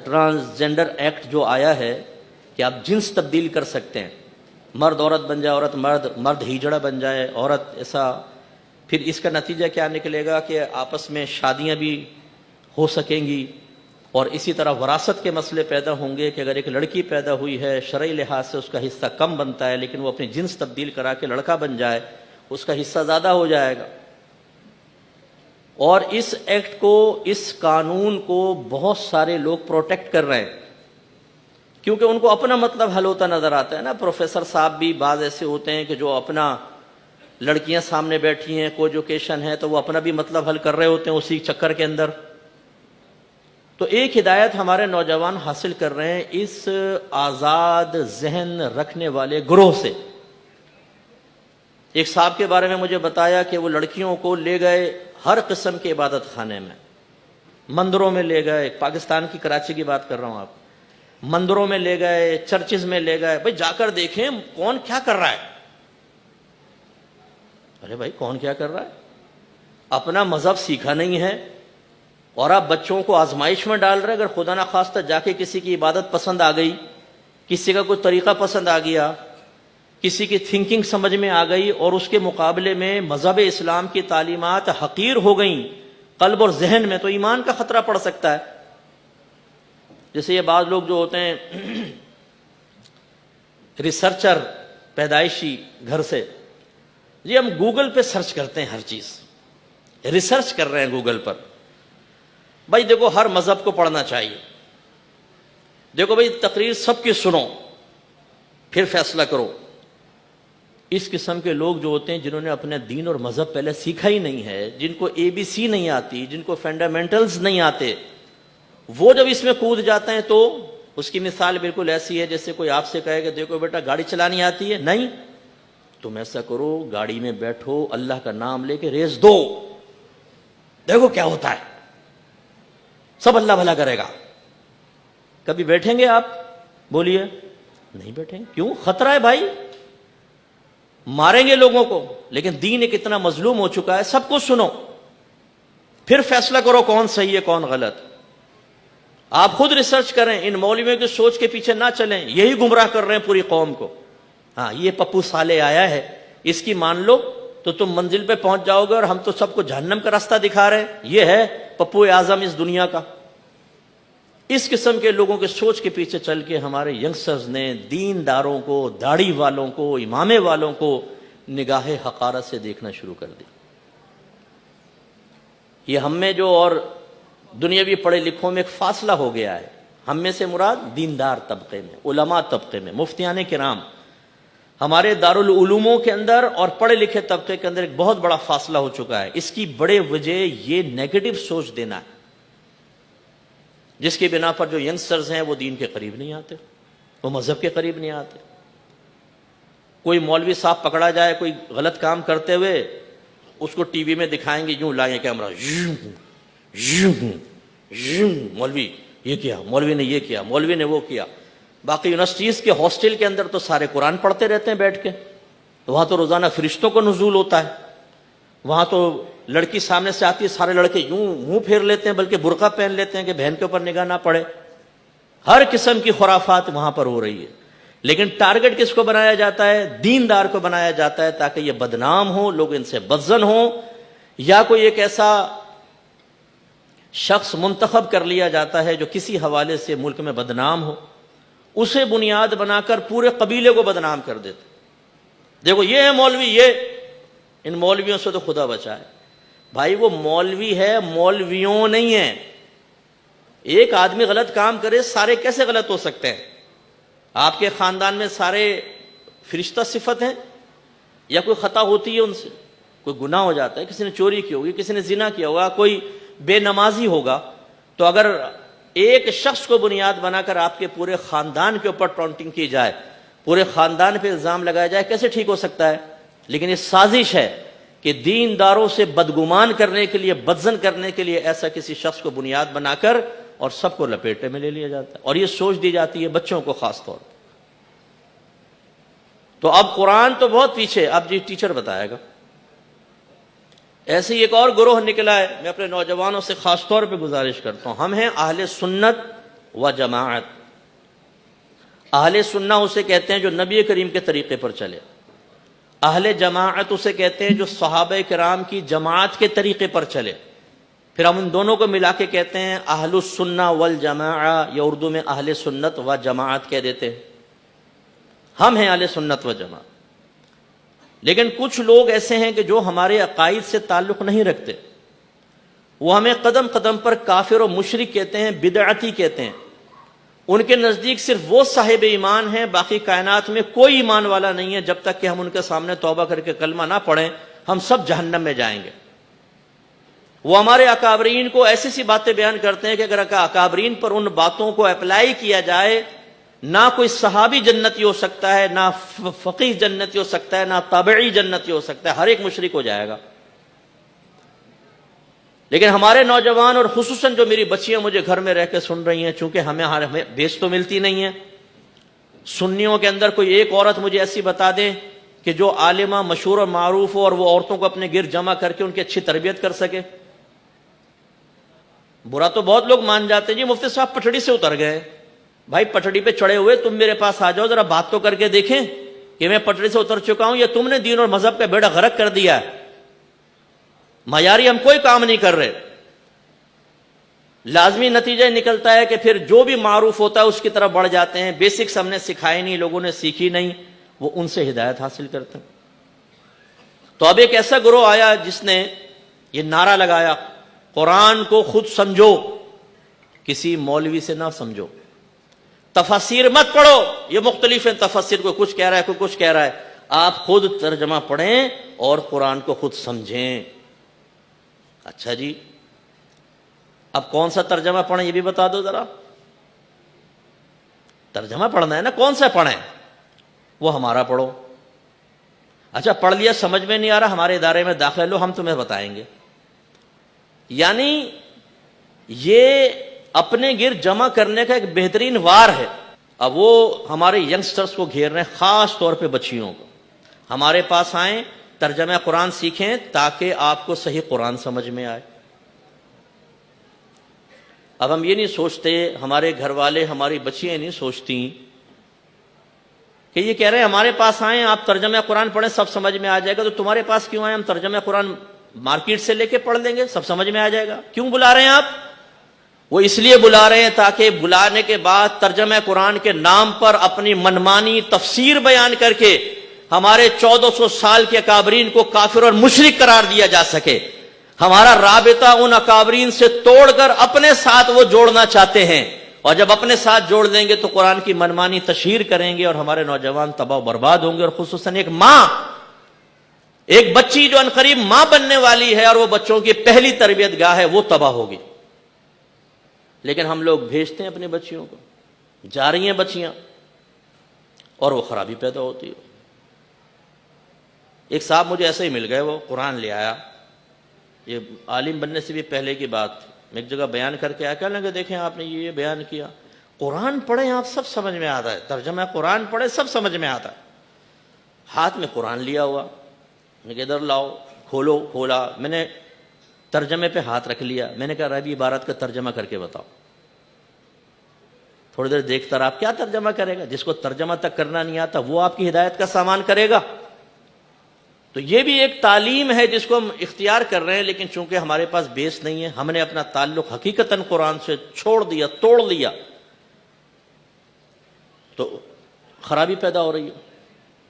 Transgender act جو آیا ہے کہ آپ جنس تبدیل کر سکتے ہیں، مرد عورت بن جائے، عورت مرد، مرد ہیجڑا بن جائے، عورت ایسا، پھر اس کا نتیجہ کیا نکلے گا کہ آپس میں شادیاں بھی ہو سکیں گی، اور اسی طرح وراثت کے مسئلے پیدا ہوں گے کہ اگر ایک لڑکی پیدا ہوئی ہے شرعی لحاظ سے اس کا حصہ کم بنتا ہے، لیکن وہ اپنی جنس تبدیل کرا کے لڑکا بن جائے اس کا حصہ زیادہ ہو جائے گا۔ اور اس ایکٹ کو، اس قانون کو بہت سارے لوگ پروٹیکٹ کر رہے ہیں، کیونکہ ان کو اپنا مطلب حل ہوتا نظر آتا ہے نا۔ پروفیسر صاحب بھی بعض ایسے ہوتے ہیں کہ جو اپنا، لڑکیاں سامنے بیٹھی ہیں، کو ایجوکیشن ہے، تو وہ اپنا بھی مطلب حل کر رہے ہوتے ہیں اسی چکر کے اندر۔ تو ایک ہدایت ہمارے نوجوان حاصل کر رہے ہیں اس آزاد ذہن رکھنے والے گروہ سے۔ ایک صاحب کے بارے میں مجھے بتایا کہ وہ لڑکیوں کو لے گئے ہر قسم کے عبادت خانے میں، مندروں میں لے گئے، پاکستان کی کراچی کی بات کر رہا ہوں آپ، مندروں میں لے گئے، چرچز میں لے گئے، بھائی جا کر دیکھیں کون کیا کر رہا ہے۔ ارے بھائی کون کیا کر رہا ہے؟ اپنا مذہب سیکھا نہیں ہے اور آپ بچوں کو آزمائش میں ڈال رہے۔ اگر خدا نخواستہ جا کے کسی کی عبادت پسند آ گئی، کسی کا کوئی طریقہ پسند آ گیا، کسی کی تھنکنگ سمجھ میں آ گئی، اور اس کے مقابلے میں مذہب اسلام کی تعلیمات حقیر ہو گئیں قلب اور ذہن میں، تو ایمان کا خطرہ پڑ سکتا ہے۔ جیسے یہ بعض لوگ جو ہوتے ہیں ریسرچر پیدائشی گھر سے، یہ ہم گوگل پہ سرچ کرتے ہیں، ہر چیز ریسرچ کر رہے ہیں گوگل پر۔ بھائی دیکھو ہر مذہب کو پڑھنا چاہیے، دیکھو بھائی تقریر سب کی سنو پھر فیصلہ کرو۔ اس قسم کے لوگ جو ہوتے ہیں جنہوں نے اپنے دین اور مذہب پہلے سیکھا ہی نہیں ہے، جن کو ABC نہیں آتی، جن کو فنڈامنٹلز نہیں آتے، وہ جب اس میں کود جاتے ہیں تو اس کی مثال بالکل ایسی ہے جیسے کوئی آپ سے کہے کہ دیکھو بیٹا گاڑی چلانی آتی ہے، نہیں تم ایسا کرو گاڑی میں بیٹھو، اللہ کا نام لے کے ریس دو، دیکھو کیا ہوتا ہے، سب اللہ بھلا کرے گا۔ کبھی بیٹھیں گے آپ؟ بولیے نہیں بیٹھیں گے۔ کیوں؟ خطرہ ہے بھائی، ماریں گے لوگوں کو۔ لیکن دین ایک اتنا مظلوم ہو چکا ہے، سب کو سنو پھر فیصلہ کرو کون صحیح ہے کون غلط۔ آپ خود ریسرچ کریں، ان مولویوں کی سوچ کے پیچھے نہ چلیں، یہی گمراہ کر رہے ہیں پوری قوم کو۔ ہاں یہ پپو صالح آیا ہے، اس کی مان لو تو تم منزل پہ پہنچ جاؤ گے، اور ہم تو سب کو جہنم کا راستہ دکھا رہے ہیں۔ یہ ہے پپو اعظم اس دنیا کا۔ اس قسم کے لوگوں کے سوچ کے پیچھے چل کے ہمارے ینگسٹرز نے دینداروں کو، داڑھی والوں کو، امامے والوں کو نگاہ حقارت سے دیکھنا شروع کر دی۔ یہ ہم میں جو اور دنیاوی پڑھے لکھوں میں ایک فاصلہ ہو گیا ہے۔ ہم میں سے مراد دیندار طبقے میں، علماء طبقے میں، مفتیان کرام، ہمارے دارالعلوموں کے اندر اور پڑھے لکھے طبقے کے اندر ایک بہت بڑا فاصلہ ہو چکا ہے۔ اس کی بڑے وجہ یہ نیگیٹو سوچ دینا ہے، جس کی بنا پر جو ینگسٹرز ہیں وہ دین کے قریب نہیں آتے، وہ مذہب کے قریب نہیں آتے۔ کوئی مولوی صاحب پکڑا جائے کوئی غلط کام کرتے ہوئے، اس کو ٹی وی میں دکھائیں گے، یوں لائیں کیمرہ، مولوی یہ کیا، مولوی نے یہ کیا، مولوی نے وہ کیا۔ باقی یونیورسٹیز کے ہاسٹل کے اندر تو سارے قرآن پڑھتے رہتے ہیں بیٹھ کے، وہاں تو روزانہ فرشتوں کو نزول ہوتا ہے، وہاں تو لڑکی سامنے سے آتی ہے سارے لڑکے یوں منہ پھیر لیتے ہیں، بلکہ برقع پہن لیتے ہیں کہ بہن کے اوپر نگاہ نہ پڑے۔ ہر قسم کی خرافات وہاں پر ہو رہی ہے، لیکن ٹارگٹ کس کو بنایا جاتا ہے؟ دیندار کو بنایا جاتا ہے، تاکہ یہ بدنام ہو، لوگ ان سے بدظن ہوں، یا کوئی ایک ایسا شخص منتخب کر لیا جاتا ہے جو کسی حوالے سے ملک میں بدنام ہو، اسے بنیاد بنا کر پورے قبیلے کو بدنام کر دیتے۔ دیکھو یہ ہے مولوی، یہ ان مولویوں سے تو خدا بچائے۔ بھائی وہ مولوی ہے، مولویوں نہیں ہیں۔ ایک آدمی غلط کام کرے، سارے کیسے غلط ہو سکتے ہیں؟ آپ کے خاندان میں سارے فرشتہ صفت ہیں، یا کوئی خطا ہوتی ہے ان سے، کوئی گناہ ہو جاتا ہے، کسی نے چوری کی ہوگی، کسی نے زنا کیا ہوگا، کوئی بے نمازی ہوگا، تو اگر ایک شخص کو بنیاد بنا کر آپ کے پورے خاندان کے اوپر ٹونٹنگ کی جائے، پورے خاندان پہ الزام لگایا جائے، کیسے ٹھیک ہو سکتا ہے؟ لیکن یہ سازش ہے کہ دینداروں سے بدگمان کرنے کے لیے، بدظن کرنے کے لیے ایسا کسی شخص کو بنیاد بنا کر اور سب کو لپیٹے میں لے لیا جاتا ہے، اور یہ سوچ دی جاتی ہے بچوں کو خاص طور پر۔ تو اب قرآن تو بہت پیچھے، اب جی ٹیچر بتائے گا۔ ایسے ہی ایک اور گروہ نکلا ہے، میں اپنے نوجوانوں سے خاص طور پہ گزارش کرتا ہوں، ہم ہیں اہل سنت و جماعت. اہل سنہ اسے کہتے ہیں جو نبی کریم کے طریقے پر چلے. اہل جماعت اسے کہتے ہیں جو صحابہ کرام کی جماعت کے طریقے پر چلے. پھر ہم ان دونوں کو ملا کے کہتے ہیں اہل السنہ والجماعہ، یا اردو میں اہل سنت و جماعت کہہ دیتے ہیں. ہم ہیں اہل سنت و جماعت. لیکن کچھ لوگ ایسے ہیں کہ جو ہمارے عقائد سے تعلق نہیں رکھتے، وہ ہمیں قدم قدم پر کافر و مشرک کہتے ہیں، بدعتی کہتے ہیں. ان کے نزدیک صرف وہ صاحب ایمان ہیں، باقی کائنات میں کوئی ایمان والا نہیں ہے. جب تک کہ ہم ان کے سامنے توبہ کر کے کلمہ نہ پڑھیں ہم سب جہنم میں جائیں گے. وہ ہمارے اکابرین کو ایسی سی باتیں بیان کرتے ہیں کہ اگر اکابرین پر ان باتوں کو اپلائی کیا جائے، نہ کوئی صحابی جنتی ہو سکتا ہے، نہ فقیہ جنتی ہو سکتا ہے، نہ تابعی جنتی ہو سکتا ہے، ہر ایک مشرک ہو جائے گا. لیکن ہمارے نوجوان اور خصوصاً جو میری بچیاں مجھے گھر میں رہ کے سن رہی ہیں، چونکہ ہمیں بیس تو ملتی نہیں ہے. سنیوں کے اندر کوئی ایک عورت مجھے ایسی بتا دے کہ جو عالمہ مشہور اور معروف ہو اور وہ عورتوں کو اپنے گرد جمع کر کے ان کی اچھی تربیت کر سکے. برا تو بہت لوگ مان جاتے ہیں، جی مفتی صاحب پٹڑی سے اتر گئے. بھائی پٹڑی پہ چڑھے ہوئے تم میرے پاس آ جاؤ، ذرا بات تو کر کے دیکھیں کہ میں پٹڑی سے اتر چکا ہوں یا تم نے دین اور مذہب کا بیڑا غرق کر دیا ہے. معیاری ہم کوئی کام نہیں کر رہے. لازمی نتیجہ نکلتا ہے کہ پھر جو بھی معروف ہوتا ہے اس کی طرف بڑھ جاتے ہیں. بیسکس ہم نے سکھائے نہیں، لوگوں نے سیکھی نہیں، وہ ان سے ہدایت حاصل کرتے ہیں. تو اب ایک ایسا گروہ آیا جس نے یہ نعرہ لگایا، قرآن کو خود سمجھو، کسی مولوی سے نہ سمجھو. تفاسیر مت پڑھو، یہ مختلف ہیں تفاسیر، کوئی کچھ کہہ رہا ہے کوئی کچھ کہہ رہا ہے. آپ خود ترجمہ پڑھیں اور قرآن کو خود سمجھیں. اچھا جی، اب کون سا ترجمہ پڑھیں یہ بھی بتا دو ذرا. ترجمہ پڑھنا ہے نا، کون سا پڑھیں؟ وہ ہمارا پڑھو. اچھا پڑھ لیا، سمجھ میں نہیں آ رہا، ہمارے ادارے میں داخل لو، ہم تمہیں بتائیں گے. یعنی یہ اپنے گرد جمع کرنے کا ایک بہترین وار ہے. اب وہ ہمارے ینگسٹرز کو گھیر رہے ہیں، خاص طور پہ بچیوں کو. ہمارے پاس آئیں، ترجمہ قرآن سیکھیں تاکہ آپ کو صحیح قرآن سمجھ میں آئے. اب ہم یہ نہیں سوچتے، ہمارے گھر والے، ہماری بچیاں نہیں سوچتی کہ یہ کہہ رہے ہیں ہمارے پاس آئیں آپ ترجمہ قرآن پڑھیں سب سمجھ میں آ جائے گا. تو تمہارے پاس کیوں آئیں؟ ہم ترجمہ قرآن مارکیٹ سے لے کے پڑھ لیں گے، سب سمجھ میں آ جائے گا. کیوں بلا رہے ہیں آپ؟ وہ اس لیے بلا رہے ہیں تاکہ بلانے کے بعد ترجمہ قرآن کے نام پر اپنی منمانی تفسیر بیان کر کے ہمارے 1400 سال کے اکابرین کو کافر اور مشرک قرار دیا جا سکے. ہمارا رابطہ ان اکابرین سے توڑ کر اپنے ساتھ وہ جوڑنا چاہتے ہیں، اور جب اپنے ساتھ جوڑ دیں گے تو قرآن کی منمانی تشہیر کریں گے اور ہمارے نوجوان تباہ و برباد ہوں گے. اور خصوصاً ایک ماں، ایک بچی جو عنقریب ماں بننے والی ہے اور وہ بچوں کی پہلی تربیت گاہ ہے، وہ تباہ ہوگی. لیکن ہم لوگ بھیجتے ہیں اپنی بچیوں کو، جا رہی ہیں بچیاں اور وہ خرابی پیدا ہوتی ہے. ایک صاحب مجھے ایسے ہی مل گئے، وہ قرآن لے آیا، یہ عالم بننے سے بھی پہلے کی بات، میں ایک جگہ بیان کر کے آیا، کہنے لگے دیکھیں آپ نے یہ بیان کیا، قرآن پڑھیں آپ سب سمجھ میں آتا ہے، ترجمہ قرآن پڑھیں سب سمجھ میں آتا ہے. ہاتھ میں قرآن لیا ہوا، میں کہ ادھر لاؤ، کھولو. کھولا، میں نے ترجمے پہ ہاتھ رکھ لیا. میں نے کہا ربی عبارت کا ترجمہ کر کے بتاؤ. تھوڑی دیر دیکھتا رہا، آپ کیا ترجمہ کرے گا؟ جس کو ترجمہ تک کرنا نہیں آتا وہ آپ کی ہدایت کا سامان کرے گا. تو یہ بھی ایک تعلیم ہے جس کو ہم اختیار کر رہے ہیں، لیکن چونکہ ہمارے پاس بیس نہیں ہے، ہم نے اپنا تعلق حقیقتاً قرآن سے چھوڑ دیا، توڑ لیا، تو خرابی پیدا ہو رہی ہے.